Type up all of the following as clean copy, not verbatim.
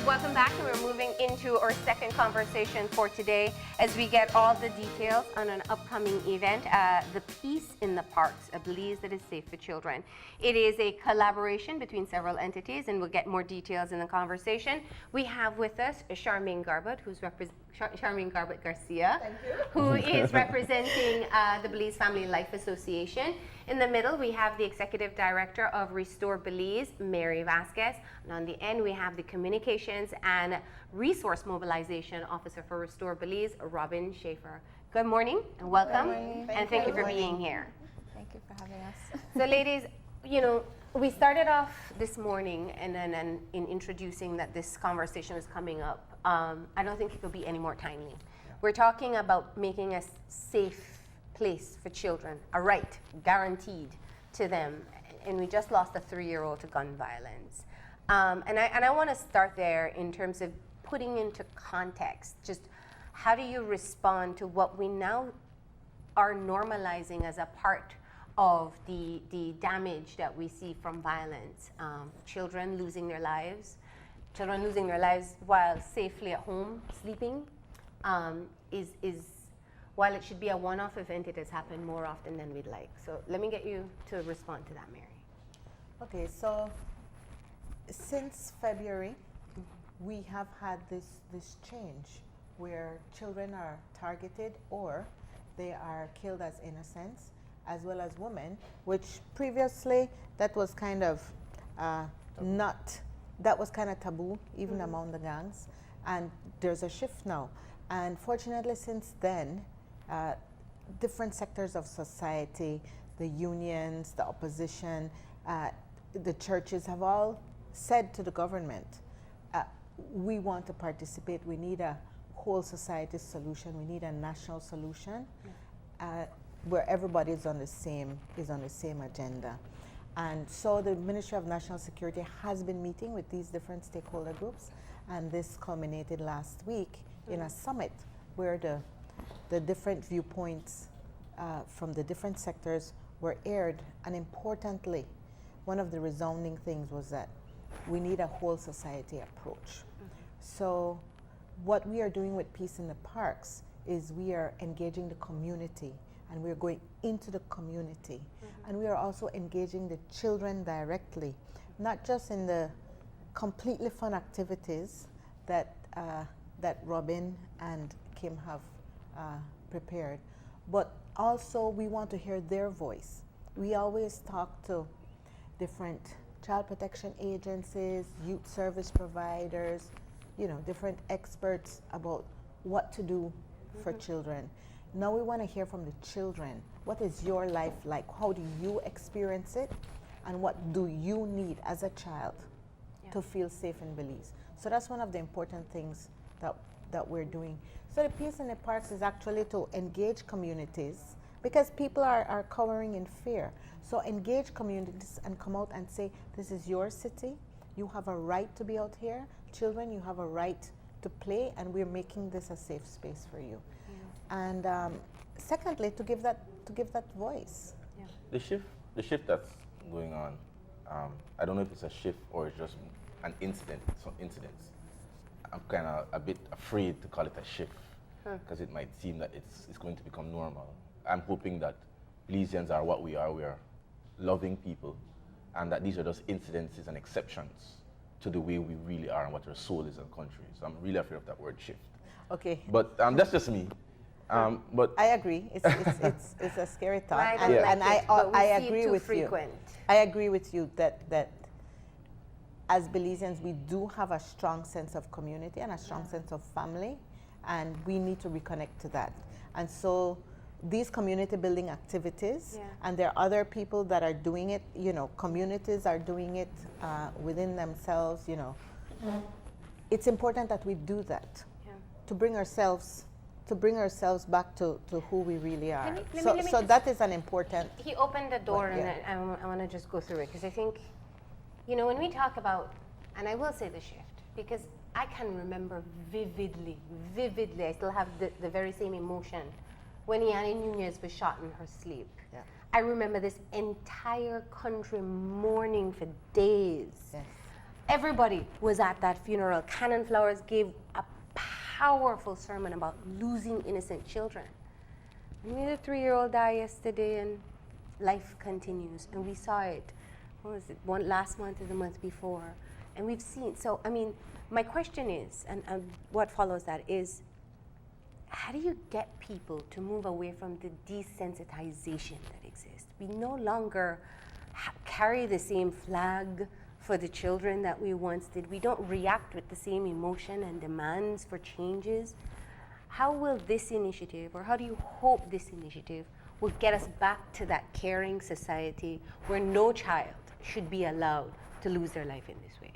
welcome back, and we're moving into our second conversation for today as we get all the details on an upcoming event, the Peace in the Parks, a Belize that is safe for children. It is a collaboration between several entities, and we'll get more details in the conversation. We have with us Charmaine Garrett, who's Charmaine Garrett Garcia, who is representing the Belize Family Life Association. In the middle, we have the Executive Director of Restore Belize, Mary Vasquez. And on the end, we have the Communications and Resource Mobilization Officer for Restore Belize, Robin Schaffer. Good morning and welcome. Good morning. And thank you for being here. Thank you for having us. So ladies, you know, we started off this morning and then in introducing that this conversation was coming up. I don't think it could be any more timely. We're talking about making a safe place for children, a right guaranteed to them. And we just lost a 3-year-old to gun violence. And I want to start there in terms of putting into context, just how do you respond to what we now are normalizing as a part of the damage that we see from violence? Children losing their lives while safely at home sleeping, is while it should be a one-off event, it has happened more often than we'd like. So let me get you to respond to that, Mary. Okay, so since February, we have had this change where children are targeted or they are killed as innocents, as well as women, which previously that was kind of taboo, even among the gangs. And there's a shift now. And fortunately, since then, different sectors of society, the unions, the opposition, the churches have all said to the government, we want to participate. We need a whole society solution. We need a national solution where everybody is on the same agenda. And so the Ministry of National Security has been meeting with these different stakeholder groups, and this culminated last week in a summit where the different viewpoints from the different sectors were aired. And importantly, one of the resounding things was that we need a whole society approach. So what we are doing with Peace in the Parks is we are engaging the community, and we are going into the community. And we are also engaging the children directly, not just in the completely fun activities that Robin and Kim have prepared, but also we want to hear their voice. We always talk to different child protection agencies, youth service providers, different experts about what to do for children. Now we want to hear from the children. What is your life like? How do you experience it? And what do you need as a child to feel safe in Belize? So that's one of the important things that we're doing. So the Peace in the Parks is actually to engage communities, because people are cowering in fear. So engage communities and come out and say, this is your city. You have a right to be out here. Children, you have a right to play, and we're making this a safe space for you. And secondly, to give that voice. The shift that's going on, I don't know if it's a shift or it's just an incident, some incidents. I'm kind of a bit afraid to call it a shift, because it might seem that it's going to become normal. I'm hoping that Belizeans are what we are. We are loving people, and that these are just incidences and exceptions to the way we really are and what our soul is in the country. So I'm really afraid of that word shift. Okay. But that's just me. But I agree. It's a scary thought, I agree with you. I agree with you that as Belizeans, we do have a strong sense of community and a strong sense of family, and we need to reconnect to that. And so these community building activities, and there are other people that are doing it, communities are doing it within themselves, It's important that we do that to bring ourselves back to who we really are. So that is an important. He opened the door, and I want to just go through it, because I think, when we talk about, and I will say the shift, because I can remember vividly, I still have the very same emotion when Yana Nunez was shot in her sleep. Yeah. I remember this entire country mourning for days. Yes. Everybody was at that funeral. Cannon Flowers gave a powerful sermon about losing innocent children. And we had a 3-year-old die yesterday, and life continues. And we saw it, what was it, last month or the month before. And we've seen, so I mean, my question is, and what follows that is, how do you get people to move away from the desensitization that exists? We no longer carry the same flag for the children that we once did. We don't react with the same emotion and demands for changes. How will this initiative, or how do you hope this initiative will get us back to that caring society where no child should be allowed to lose their life in this way?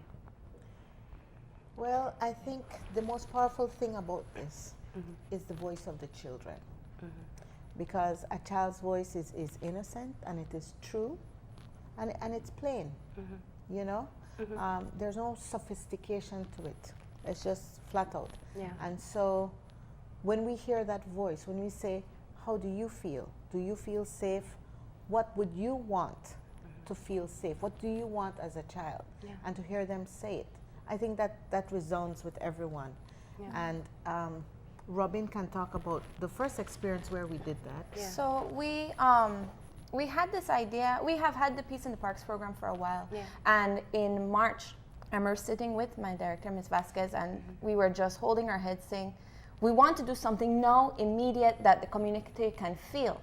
Well, I think the most powerful thing about this is the voice of the children. Because a child's voice is innocent, and it is true, and it's plain, you know? There's no sophistication to it. It's just flat out. Yeah. And so when we hear that voice, when we say, how do you feel? Do you feel safe? What would you want to feel safe? What do you want as a child? Yeah. And to hear them say it, I think that resounds with everyone. Yeah. And Robin can talk about the first experience where we did that. Yeah. So we had this idea. We have had the Peace in the Parks program for a while. Yeah. And in March, I remember sitting with my director, Ms. Vasquez, and we were just holding our heads saying, we want to do something now, immediate, that the community can feel.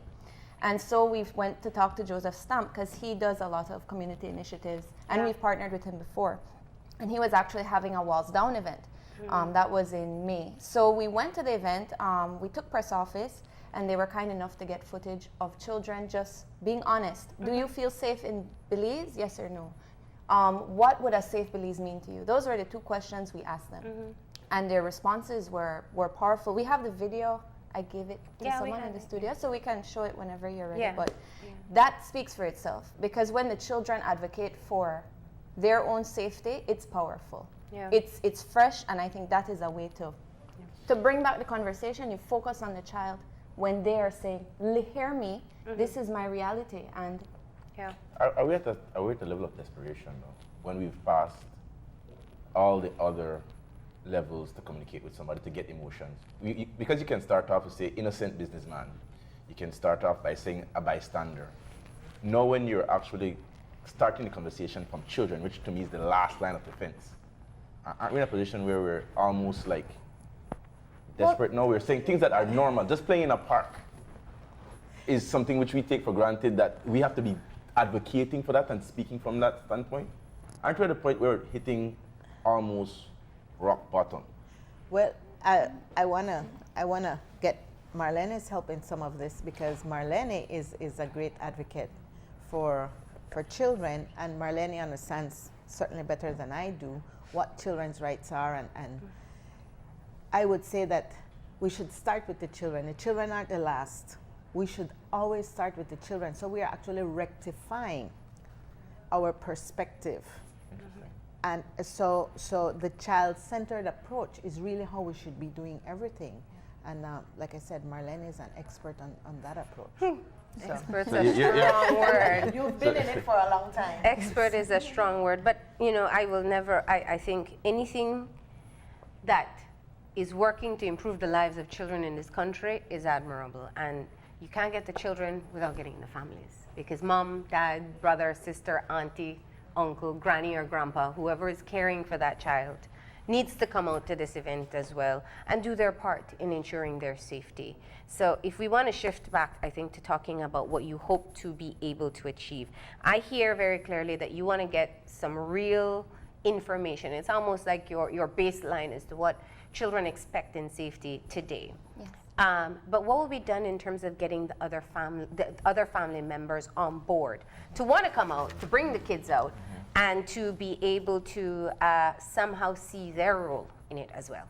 And so we went to talk to Joseph Stamp, because he does a lot of community initiatives, and we've partnered with him before. And he was actually having a Walls Down event. That was in May. So we went to the event, we took press office, and they were kind enough to get footage of children just being honest. Do you feel safe in Belize? Yes or no? What would a safe Belize mean to you? Those were the 2 questions we asked them. And their responses were powerful. We have the video. I gave it to someone in the studio, so we can show it whenever you're ready. Yeah. But that speaks for itself, because when the children advocate for their own safety, it's powerful. Yeah. It's fresh, and I think that is a way to bring back the conversation. You focus on the child when they are saying, hear me, this is my reality. And Yeah. Are we at the level of desperation though, when we've passed all the other levels to communicate with somebody, to get emotions? Because you can start off with, say, innocent businessman. You can start off by saying a bystander. Know when you're actually starting the conversation from children, which to me is the last line of defense. Aren't we in a position where we're almost like desperate? No, we're saying things that are normal. Just playing in a park is something which we take for granted, that we have to be advocating for that and speaking from that standpoint. Aren't we at the point where we're hitting almost rock bottom? Well, I wanna get Marlene's help in some of this, because Marlene is a great advocate for children, and Marlene understands certainly better than I do what children's rights are, and I would say that we should start with the children. The children aren't the last. We should always start with the children. So we are actually rectifying our perspective. And so the child-centered approach is really how we should be doing everything. And like I said, Marlene is an expert on that approach. So. Expert's a strong word. You've been in it for a long time. Expert is a strong word, but you know, I think anything that is working to improve the lives of children in this country is admirable. And you can't get the children without getting the families, because mom, dad, brother, sister, auntie, uncle, granny or grandpa, whoever is caring for that child, needs to come out to this event as well and do their part in ensuring their safety. So if we want to shift back, I think, to talking about what you hope to be able to achieve, I hear very clearly that you want to get some real information. It's almost like your baseline as to what children expect in safety today. yes. But what will be done in terms of getting the other family members on board to want to come out, to bring the kids out, and to be able to somehow see their role in it as well?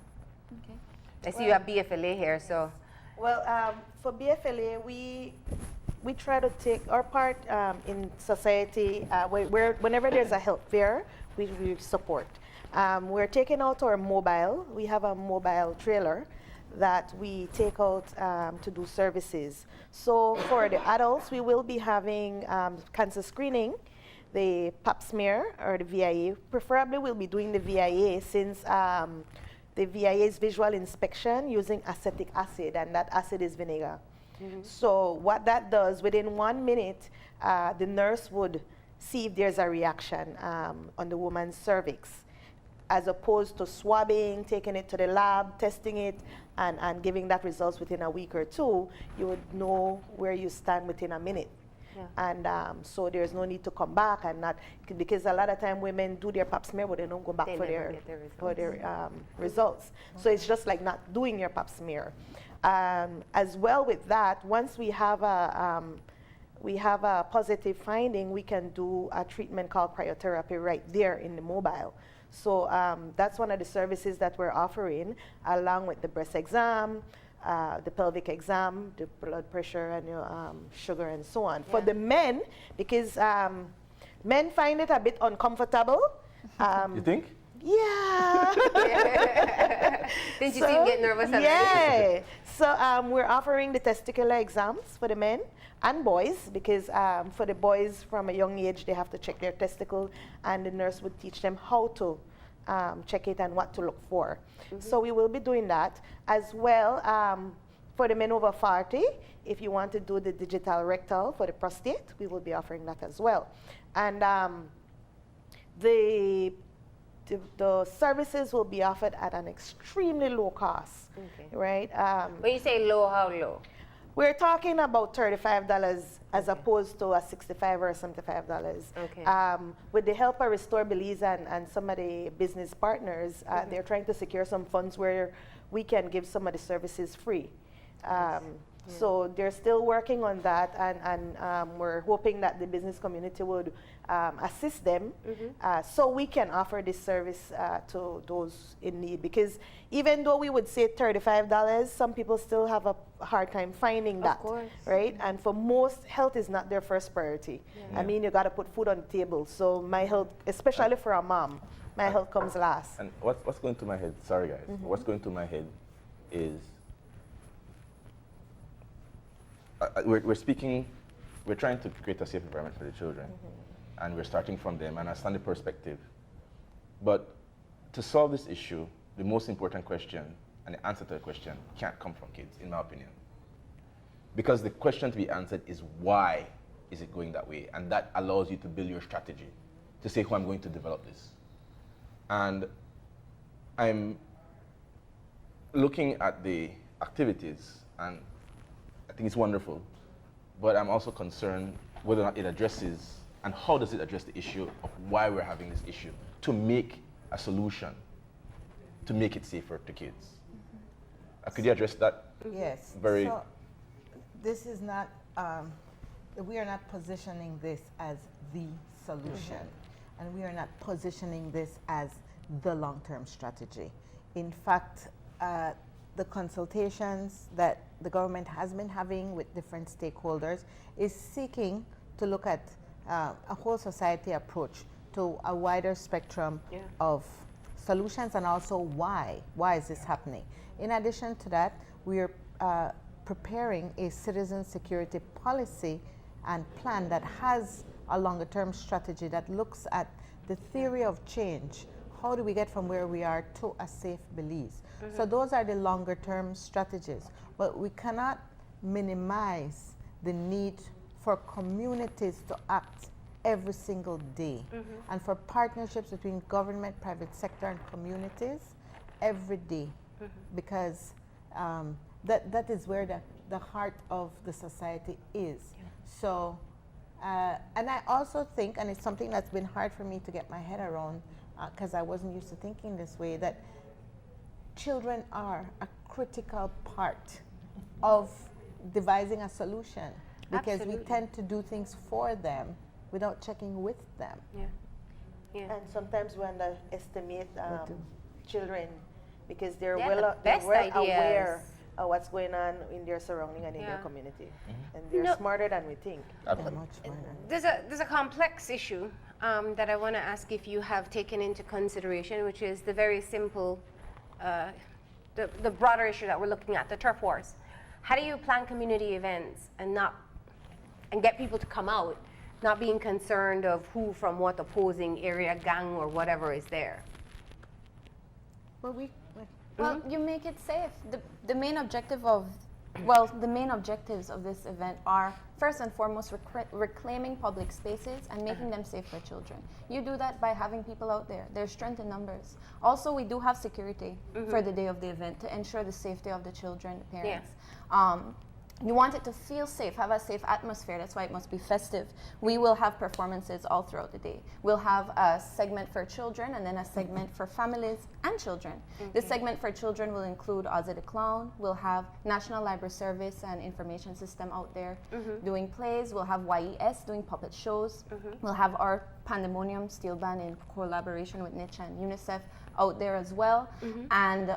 Okay. I see you have BFLA here, so. Well, for BFLA, we try to take our part in society. Whenever there's a health fair, we support. We're taking out our mobile. We have a mobile trailer that we take out to do services. So for the adults, we will be having cancer screening. the pap smear or the VIA. Preferably we'll be doing the VIA since the VIA is visual inspection using acetic acid, and that acid is vinegar. So what that does, within 1 minute, the nurse would see if there's a reaction on the woman's cervix, as opposed to swabbing, taking it to the lab, testing it, and giving that results within a week or two. You would know where you stand within a minute. And so there's no need to come back and not, because a lot of time women do their pap smear, but they don't go back for their results. So it's just like not doing your pap smear. As well with that, once we have a positive finding, we can do a treatment called cryotherapy right there in the mobile. So that's one of the services that we're offering, along with the breast exam, the pelvic exam, the blood pressure and your sugar and so on. For the men, because men find it a bit uncomfortable. You think? Yeah. Didn't you see him get nervous already? Yeah. So we're offering the testicular exams for the men and boys, because for the boys from a young age, they have to check their testicle, and the nurse would teach them how to check it and what to look for. So we will be doing that. As well, for the men over 40, if you want to do the digital rectal for the prostate, we will be offering that as well. And the services will be offered at an extremely low cost, right? When you say low, how low? We're talking about $35 as opposed to a $65 or $75. Okay. With the help of Restore Belize and some of the business partners, they're trying to secure some funds where we can give some of the services free. So they're still working on that, and we're hoping that the business community would assist them so we can offer this service to those in need. Because even though we would say $35, some people still have a hard time finding that, right? And for most, health is not their first priority. I mean, you got to put food on the table. So my health, especially for a mom, my health comes last. And what's going through my head, sorry guys, what's going through my head is we're trying to create a safe environment for the children, and we're starting from them, and I understand the perspective. But to solve this issue, the most important question and the answer to the question can't come from kids, in my opinion. Because the question to be answered is, why is it going that way? And that allows you to build your strategy to say, who I'm going to develop this. And I'm looking at the activities, and I think it's wonderful, but I'm also concerned whether or not it addresses, and how does it address the issue of why we're having this issue, to make a solution, to make it safer to kids. Could you address that? Yes. Very. So this is not, we are not positioning this as the solution, and we are not positioning this as the long-term strategy. In fact, the consultations that the government has been having with different stakeholders is seeking to look at a whole society approach to a wider spectrum of solutions, and also why is this happening. In addition to that, we are preparing a citizen security policy and plan that has a longer term strategy that looks at the theory of change. How do we get from where we are to a safe Belize? So those are the longer term strategies, but we cannot minimize the need for communities to act every single day, and for partnerships between government, private sector, and communities every day, because that is where the heart of the society is. So, and I also think, and it's something that's been hard for me to get my head around, because I wasn't used to thinking this way, that children are a critical part of devising a solution, because we tend to do things for them without checking with them. And sometimes we underestimate children, because they're Yeah, well the best aware of what's going on in their surrounding and in their community, and they're smarter than we think. They're much smarter. There's a complex issue that I want to ask if you have taken into consideration, which is the very simple, the broader issue that we're looking at, the turf wars. How do you plan community events and get people to come out not being concerned of who from what opposing area, gang or whatever is there. Well, Well, you make it safe. The main objective of, well, the main objectives of this event are first and foremost reclaiming public spaces and making them safe for children. You do that by having people out there. There's strength in numbers. Also, we do have security for the day of the event to ensure the safety of the children, the parents. You want it to feel safe, have a safe atmosphere. That's why it must be festive. We will have performances all throughout the day. We'll have a segment for children and then a segment for families and children. The segment for children will include Ozzy the Clown. We'll have National Library Service and Information System out there doing plays. We'll have YES doing puppet shows. We'll have our Pandemonium Steel Band in collaboration with Niche and UNICEF out there as well. And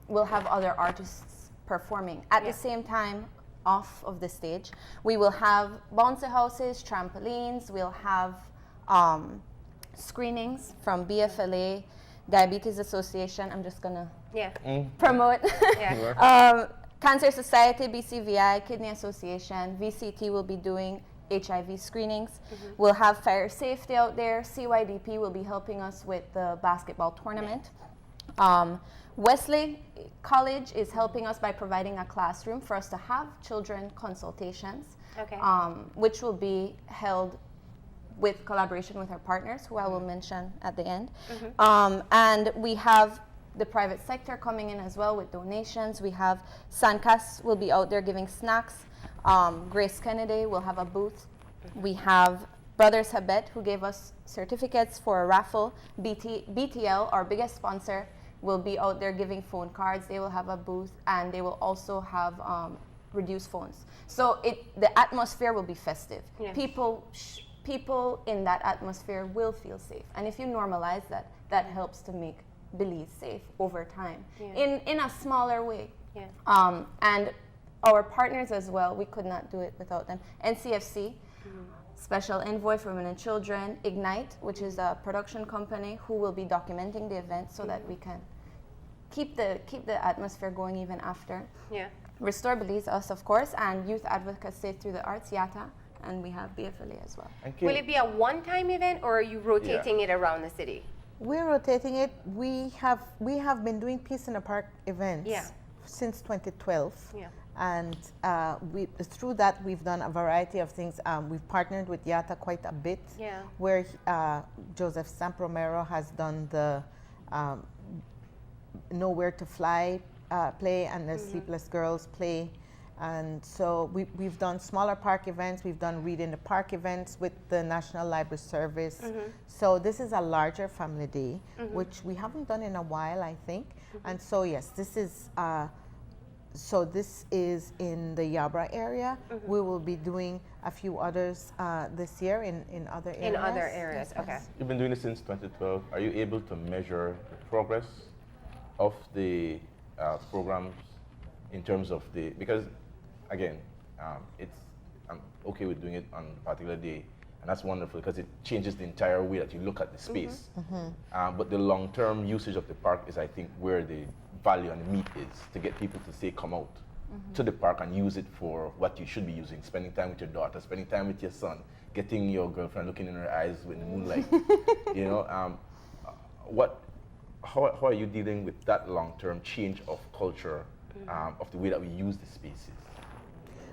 we'll have other artists performing. At the same time, off of the stage, we will have bouncy houses, trampolines, we'll have screenings from BFLA, Diabetes Association, I'm just gonna promote, Cancer Society, BCVI, Kidney Association, VCT will be doing HIV screenings. We'll have fire safety out there, CYDP will be helping us with the basketball tournament. Wesley College is helping us by providing a classroom for us to have children consultations, which will be held with collaboration with our partners, who I will mention at the end. And we have the private sector coming in as well with donations. We have Sancas will be out there giving snacks. Grace Kennedy will have a booth. We have Brothers Habet, who gave us certificates for a raffle. BTL, our biggest sponsor, will be out there giving phone cards. They will have a booth, and they will also have reduced phones. So the atmosphere will be festive. People in that atmosphere will feel safe. And if you normalize that, that helps to make Belize safe over time in a smaller way. And our partners as well, we could not do it without them. NCFC, Special Envoy for Women and Children, Ignite, which is a production company who will be documenting the event so that we can keep the atmosphere going even after. Restore Belize, us of course, and Youth Advocacy through the Arts, YATA, and we have BFLA as well. Will it be a one-time event, or are you rotating it around the city? We're rotating it. We have been doing Peace in the Park events since 2012. And through that, we've done a variety of things. We've partnered with YATA quite a bit, where Joseph Sampromero has done the Nowhere to Fly play and the Sleepless Girls play. And so we've done smaller park events. We've done Read in the Park events with the National Library Service. So this is a larger family day, which we haven't done in a while, I think. And so, yes, this is... So this is in the Yabra area. We will be doing a few others this year in other areas. In other areas, okay. You've been doing this since 2012. Are you able to measure the progress of the programs in terms of because again, I'm okay with doing it on a particular day, and that's wonderful because it changes the entire way that you look at the space. But the long-term usage of the park is, I think, where the value and the meat is, to get people to say come out to the park and use it for what you should be using, spending time with your daughter, spending time with your son, getting your girlfriend looking in her eyes with the moonlight. You know, how are you dealing with that long-term change of culture, of the way that we use the spaces?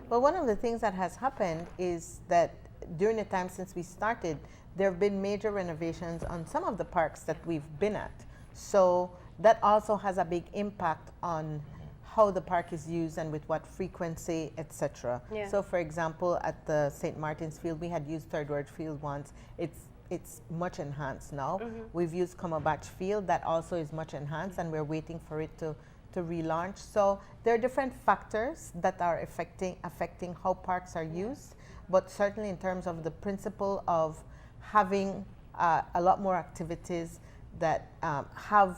Well, one of the things that has happened is that during the time since we started, there have been major renovations on some of the parks that we've been at. So that also has a big impact on how the park is used and with what frequency, etc. So for example, at the St. Martin's Field, we had used Third Ward Field once. It's much enhanced now. We've used Combahee Field, that also is much enhanced, and we're waiting for it to relaunch. So there are different factors that are affecting how parks are used, but certainly in terms of the principle of having a lot more activities that have,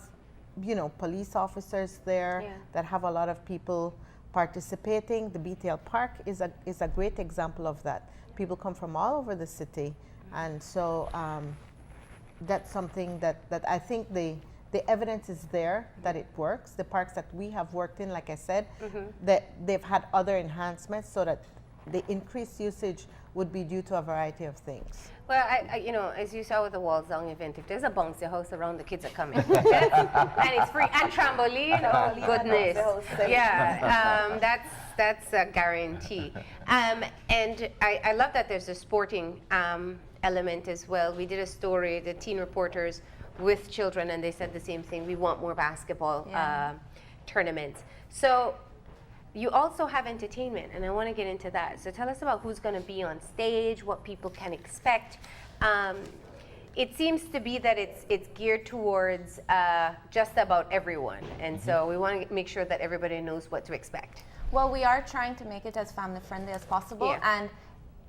you know, police officers there, that have a lot of people participating. The BTL Park is a great example of that. People come from all over the city, and so that's something that I think the evidence is there that it works. The parks that we have worked in, like I said, that they've had other enhancements so that the increased usage would be due to a variety of things. Well, you know, as you saw with the Walls Down event, if there's a bouncy house around, the kids are coming. And it's free. And trampoline, oh goodness. Yeah, that's a guarantee. And I love that there's a sporting element as well. We did a story, the teen reporters with children, and they said the same thing. We want more basketball tournaments. So you also have entertainment, and I want to get into that. So tell us about who's going to be on stage, what people can expect. It seems to be that it's geared towards just about everyone, and so we want to make sure that everybody knows what to expect. Well, we are trying to make it as family friendly as possible, and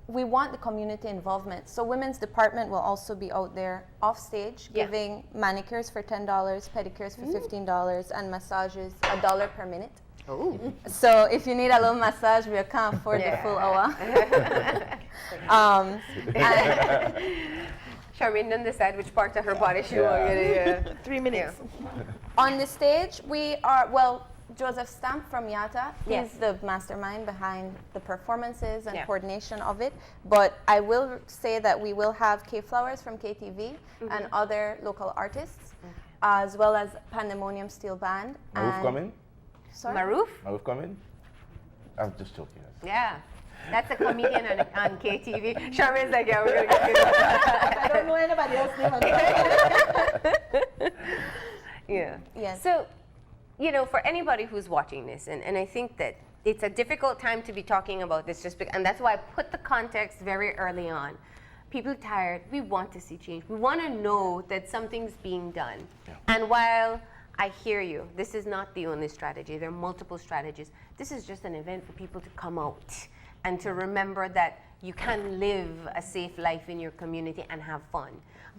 we want the community involvement. So women's department will also be out there off stage giving manicures for $10, pedicures for $15, and massages $1 per minute. Oh. So if you need a little massage, we can't afford the full hour. Charmaine didn't decide which part of her body she wanted. 3 minutes. On the stage, we are, well, Joseph Stamp from Yata, he's the mastermind behind the performances and coordination of it. But I will say that we will have K-Flowers from KTV and other local artists, as well as Pandemonium Steel Band. Maruf coming? Sorry? Maruf? Maruf coming? I'm just joking. Yeah. That's a comedian on KTV. Charmaine's like, yeah, we're going to get I don't know anybody else's name. Yes. So, you know, for anybody who's watching this, and I think that it's a difficult time to be talking about this, and that's why I put the context very early on. People are tired. We want to see change. We want to know that something's being done. Yeah. And while I hear you, this is not the only strategy. There are multiple strategies. This is just an event for people to come out and to remember that you can live a safe life in your community and have fun.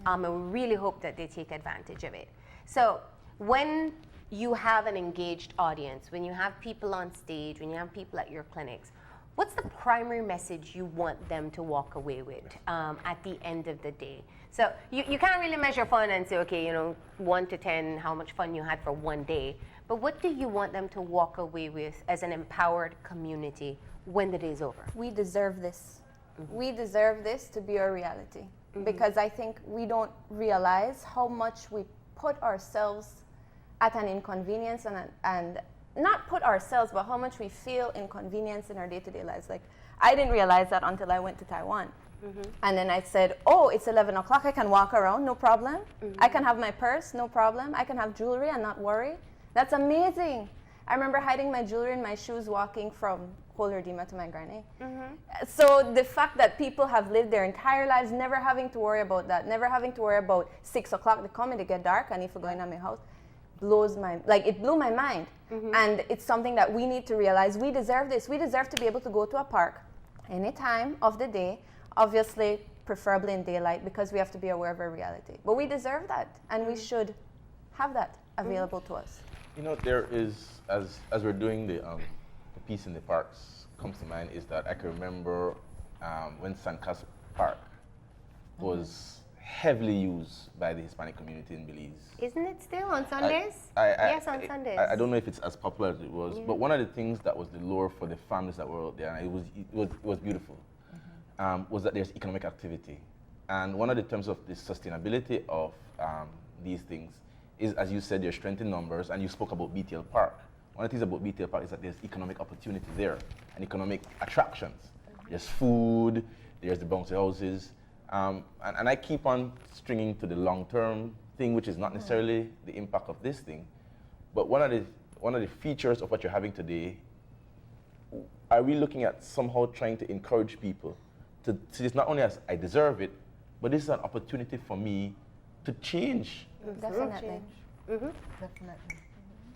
And we really hope that they take advantage of it. So when you have an engaged audience, when you have people on stage, when you have people at your clinics, what's the primary message you want them to walk away with at the end of the day? So you can't really measure fun and say, okay, you know, 1 to 10, how much fun you had for one day. But what do you want them to walk away with as an empowered community when the day's over? We deserve this. We deserve this to be our reality. Because I think we don't realize how much we put ourselves at an inconvenience and not put ourselves, but how much we feel inconvenience in our day-to-day lives. Like, I didn't realize that until I went to Taiwan. And then I said, oh, it's 11 o'clock, I can walk around, no problem. I can have my purse, no problem. I can have jewelry and not worry. That's amazing. I remember hiding my jewelry in my shoes walking from Holerdima to my granny. So the fact that people have lived their entire lives never having to worry about that, never having to worry about 6 o'clock, they come and they get dark, and if we're going to my house, it blew my mind. And it's something that we need to realize. We deserve this. We deserve to be able to go to a park any time of the day, obviously preferably in daylight, because we have to be aware of our reality. But we deserve that, and we should have that available to us. You know, there is, as we're doing the piece in the parks, comes to mind is that I can remember when Sancas Park was heavily used by the Hispanic community in Belize. Isn't it still on Sundays? Yes, on Sundays. I don't know if it's as popular as it was, but one of the things that was the lure for the families that were out there, and it was beautiful, was that there's economic activity. And one of the terms of the sustainability of these things is, as you said, there's strength in numbers, and you spoke about BTL Park. One of the things about BTL Park is that there's economic opportunity there and economic attractions. There's food, there's the bouncy houses, and I keep on stringing to the long-term thing, which is not necessarily the impact of this thing, but one of the features of what you're having today, are we looking at somehow trying to encourage people to see this not only as I deserve it, but this is an opportunity for me to change. Definitely. Definitely.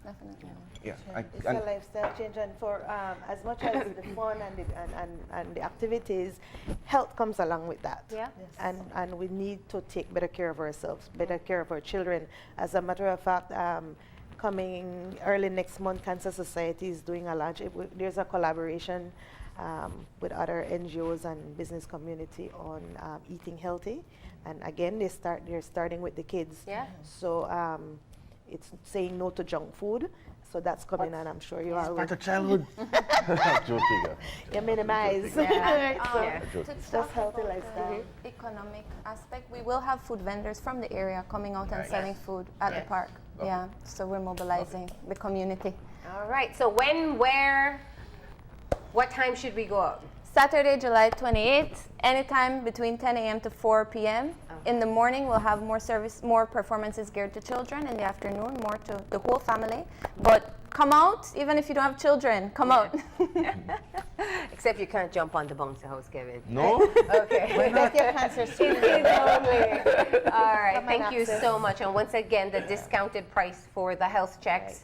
Definitely. Yeah, It's a lifestyle change, and for as much as the fun and the activities, health comes along with that. Yeah. Yes. And we need to take better care of ourselves, better care of our children. As a matter of fact, coming early next month, Cancer Society is doing a launch. There's a collaboration with other NGOs and business community on eating healthy, and again they're starting with the kids. Yeah. So It's saying no to junk food. So that's coming, and I'm sure you all Part will. of childhood. I'm joking. You minimize. Yeah. So Yeah. To just talk healthy about lifestyle. the economic aspect, we will have food vendors from the area coming out and Nice. selling food at the Yes. park. Lovely. Yeah, so we're mobilizing the community. All right. So when, where, what time should we go out? Saturday, July 28th, anytime between 10 a.m. to 4 p.m. In the morning, we'll have more performances geared to children. In the afternoon, more to the whole family. But come out, even if you don't have children, come out. Except you can't jump on the bouncy house, Kevin. No? Okay. Make your cancer screening. Only. All right. Come and Thank you access. so much. And once again, the discounted price for the health checks,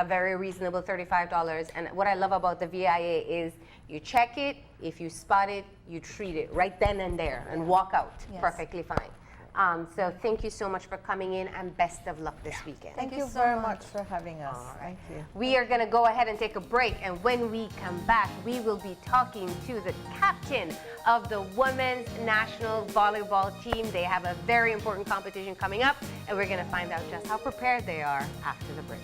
very reasonable, $35. And what I love about the VIA is you check it, if you spot it, you treat it right then and there and walk out Yes. perfectly fine. So thank you so much for coming in, and best of luck this weekend. Thank you so very much. much for having us. Thank you. We are going to go ahead and take a break, and when we come back, we will be talking to the captain of the women's national volleyball team. They have a very important competition coming up, and we're going to find out just how prepared they are after the break.